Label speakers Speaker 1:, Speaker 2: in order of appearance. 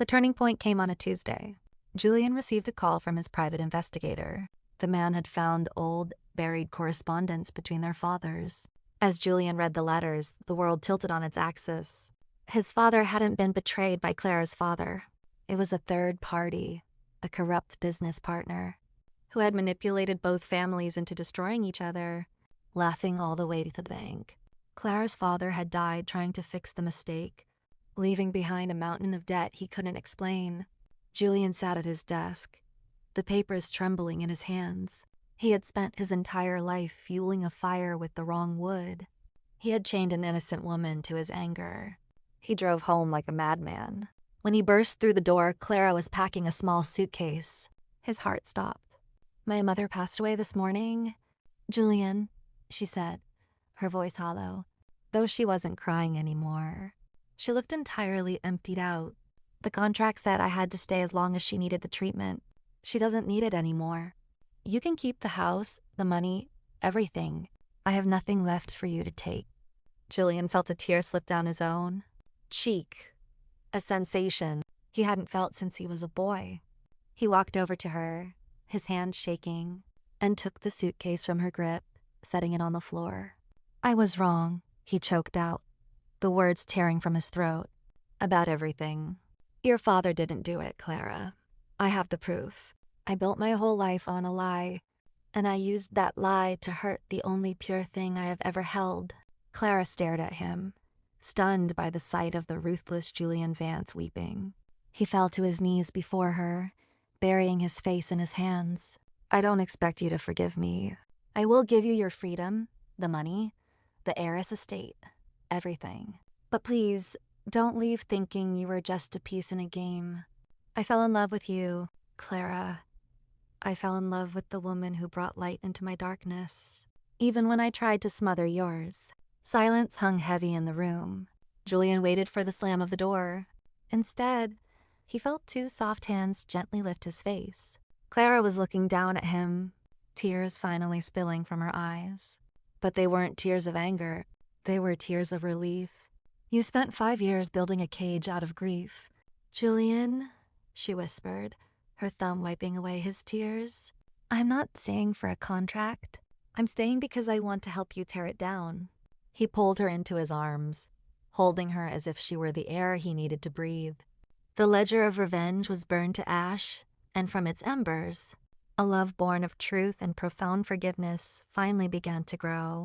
Speaker 1: The turning point came on a Tuesday. Julian received a call from his private investigator. The man had found old, buried correspondence between their fathers. As Julian read the letters, the world tilted on its axis. His father hadn't been betrayed by Clara's father. It was a third party, a corrupt business partner, who had manipulated both families into destroying each other, laughing all the way to the bank. Clara's father had died trying to fix the mistake, leaving behind a mountain of debt he couldn't explain. Julian sat at his desk, the papers trembling in his hands. He had spent his entire life fueling a fire with the wrong wood. He had chained an innocent woman to his anger. He drove home like a madman. When he burst through the door, Clara was packing a small suitcase. His heart stopped. "My mother passed away this morning, Julian," she said, her voice hollow, though she wasn't crying anymore. She looked entirely emptied out. The contract said I had to stay as long as she needed the treatment. She doesn't need it anymore. You can keep the house, the money, everything. I have nothing left for you to take. Julian felt a tear slip down his own cheek, a sensation he hadn't felt since he was a boy. He walked over to her, his hands shaking, and took the suitcase from her grip, setting it on the floor. "I was wrong," he choked out, the words tearing from his throat. "About everything. Your father didn't do it, Clara. I have the proof. I built my whole life on a lie, and I used that lie to hurt the only pure thing I have ever held." Clara stared at him, stunned by the sight of the ruthless Julian Vance weeping. He fell to his knees before her, burying his face in his hands. "I don't expect you to forgive me. I will give you your freedom, the money, the heiress estate, everything. But please, don't leave thinking you were just a piece in a game. I fell in love with you, Clara. I fell in love with the woman who brought light into my darkness, even when I tried to smother yours." Silence hung heavy in the room. Julian waited for the slam of the door. Instead, he felt two soft hands gently lift his face. Clara was looking down at him, tears finally spilling from her eyes. But they weren't tears of anger. They were tears of relief. "You spent 5 years building a cage out of grief. Julian," she whispered, her thumb wiping away his tears. "I'm not staying for a contract. I'm staying because I want to help you tear it down." He pulled her into his arms, holding her as if she were the air he needed to breathe. The ledger of revenge was burned to ash, and from its embers, a love born of truth and profound forgiveness finally began to grow.